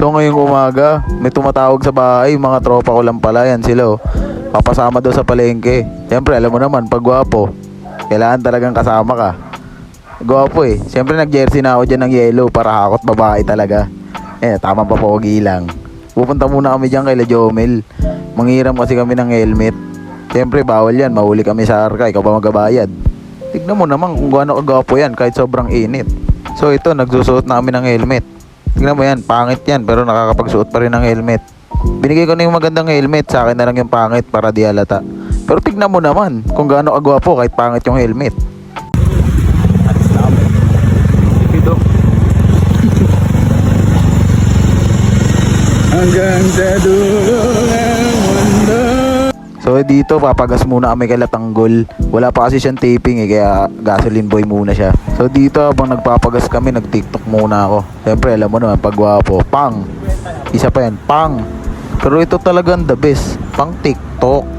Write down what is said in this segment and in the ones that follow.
So ngayong umaga, may tumatawag sa bahay, mga tropa ko lang pala yan sila. Papasama daw sa palengke. Siyempre alam mo naman, pag gwapo, kailangan talagang kasama ka. Gwapo eh. Siyempre nag-jersey na ako dyan ng yellow para hakot babae talaga. Tama pa pogi lang. Pupunta muna kami dyan kay La Jomel. Manghiram kasi kami ng helmet. Siyempre bawal yan, mahuli kami sa arka, ikaw pa magabayad. Tignan mo naman kung gaano kagwapo yan kahit sobrang init. So ito, nagsusuot na kami ng helmet. Tignan mo yan, pangit yan pero nakakapagsuot pa rin ng helmet. Binigay ko na yung magandang helmet, sa akin na lang yung pangit para di halata. Pero tignan mo naman kung gaano kagwapo kahit pangit yung helmet. Hanggang sa dulo ng mundo. So dito papagas muna kami kay Latanggol. Wala pa kasi siyang taping kaya gasoline boy muna siya. So dito habang nagpapagas kami, nag-TikTok muna ako. Siyempre alam mo naman pag gwapo, pang. Isa pa yan, pang. Pero ito talagang the best, pang TikTok.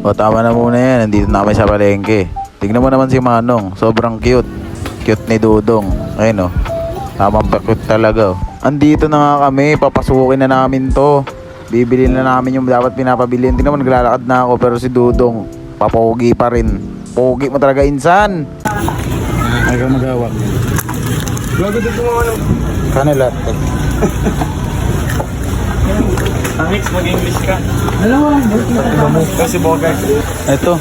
O tama na muna yan, nandito na kami sa palengke. Tignan mo naman si Manong, sobrang cute. Cute ni Dudong. Ayun o, tamang pa-cute talaga o. Andito na nga kami, papasukin na namin to. Bibili na namin yung dapat pinapabilin. Tignan mo, naglalakad na ako pero si Dudong, papogi pa rin. Pogi mo talaga insan. Ay ka magawak. Bago dito mo ano? Kanila. Alex, mag-English ka. Dalawa. Kasi bogart. Ito.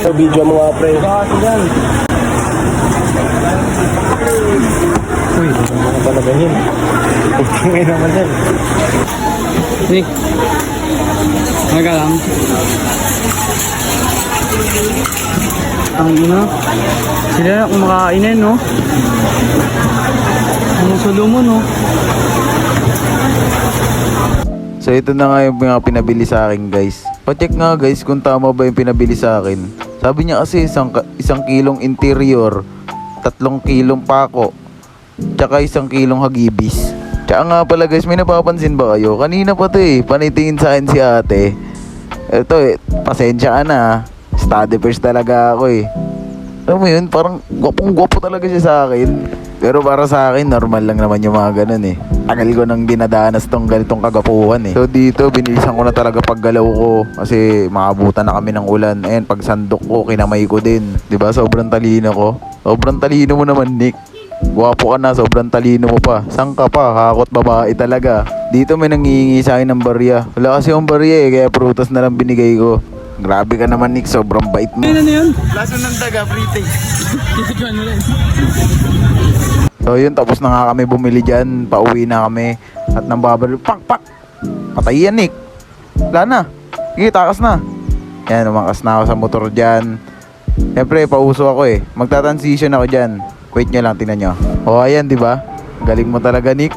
So, video mo nga, pre. Uy, ano ba na ganyan? Ngayon naman yan. Nick. Maga lang. Ang ina. Sila na kumakainin, no? Ang sulo mo, no? So ito na nga yung mga pinabili sa akin guys. Pacheck nga guys kung tama ba yung pinabili sa akin. Sabi niya kasi isang kilong interior, 3 kilong pako, tsaka 1 kilong hagibis. Tsaka nga pala guys, may napapansin ba kayo? Kanina pa to panitingin sa akin si ate. Ito pasensya ka na ha. Study first talaga ako Alam mo yun, parang gwapong-gwapo talaga siya sa akin. Pero para sa akin, normal lang naman yung mga ganun Tagal ko nang dinadanas tong ganitong kagapuhan So dito, binilisan ko na talaga paggalaw ko. Kasi makabutan na kami ng ulan. Ayan, pag sandok ko, kinamay ko din. Diba? Sobrang talino ko. Sobrang talino mo naman, Nick. Gwapo ka na, sobrang talino mo pa. Sang ka pa, hakot babae talaga. Dito may nangihingi sa akin ng barya. Wala kasi yung barya kaya prutas na lang binigay ko. Grabe ka naman, Nick. Sobrang bait mo. Ano yun? Laso ng daga, pretty. So yun, tapos na nga kami bumili dyan. Pauwi na kami. At nang babaril, pak! Patay yan, Nick. Wala na. Sige, takas na. Yan, umakas na ako sa motor dyan. Siyempre, pauso ako Magta-transition ako dyan. Wait nyo lang, tingnan nyo. O, ayan, diba? Galing mo talaga, Nick.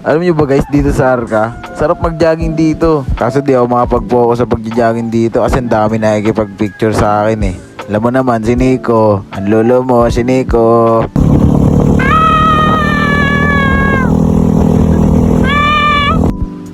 Alam nyo ba guys, dito sa Arca, sarap mag-jogging dito. Kaso di ako makapag-focus sa pag-jogging dito kasi ang dami nakikipag-picture sa akin Alam mo naman, si Nico. Ang lolo mo, si Nico.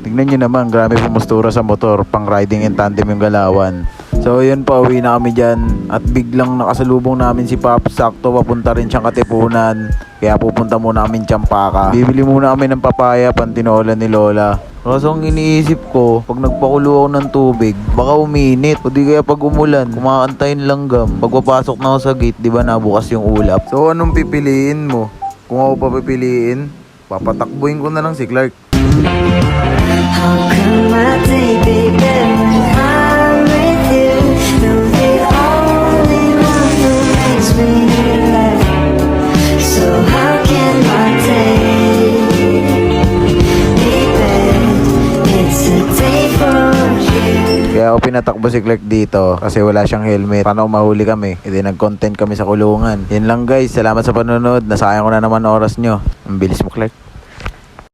Tignan nyo naman, grabe pumustura sa motor. Pang riding in tandem yung galawan. So yun, pauwi na kami dyan. At biglang nakasalubong namin si Pop. Sakto papunta rin siyang Katipunan. Kaya pupunta muna kami Champaka. Bibili muna kami ng papaya, pantinola ni Lola. Kaso ang iniisip ko, pag nagpakulo ako ng tubig, baka uminit. O di kaya pag umulan, kumakantayin langgam. Pag papasok na ako sa gate, di ba nabukas yung ulap? So anong pipiliin mo? Kung ako pa pipiliin, papatakbuhin ko na lang si Clark. How come my day, baby, when I'm with you? You're the only one who makes me laugh. So how can my day be bad? It's a day for you. Kaya ako pinatakbo si Clark dito kasi wala siyang helmet. Paano mahuli kami? Hindi nag-content kami sa kulungan. Yan lang guys, salamat sa panonood. Nasayang ko na naman oras nyo. Ang bilis mo, Clark.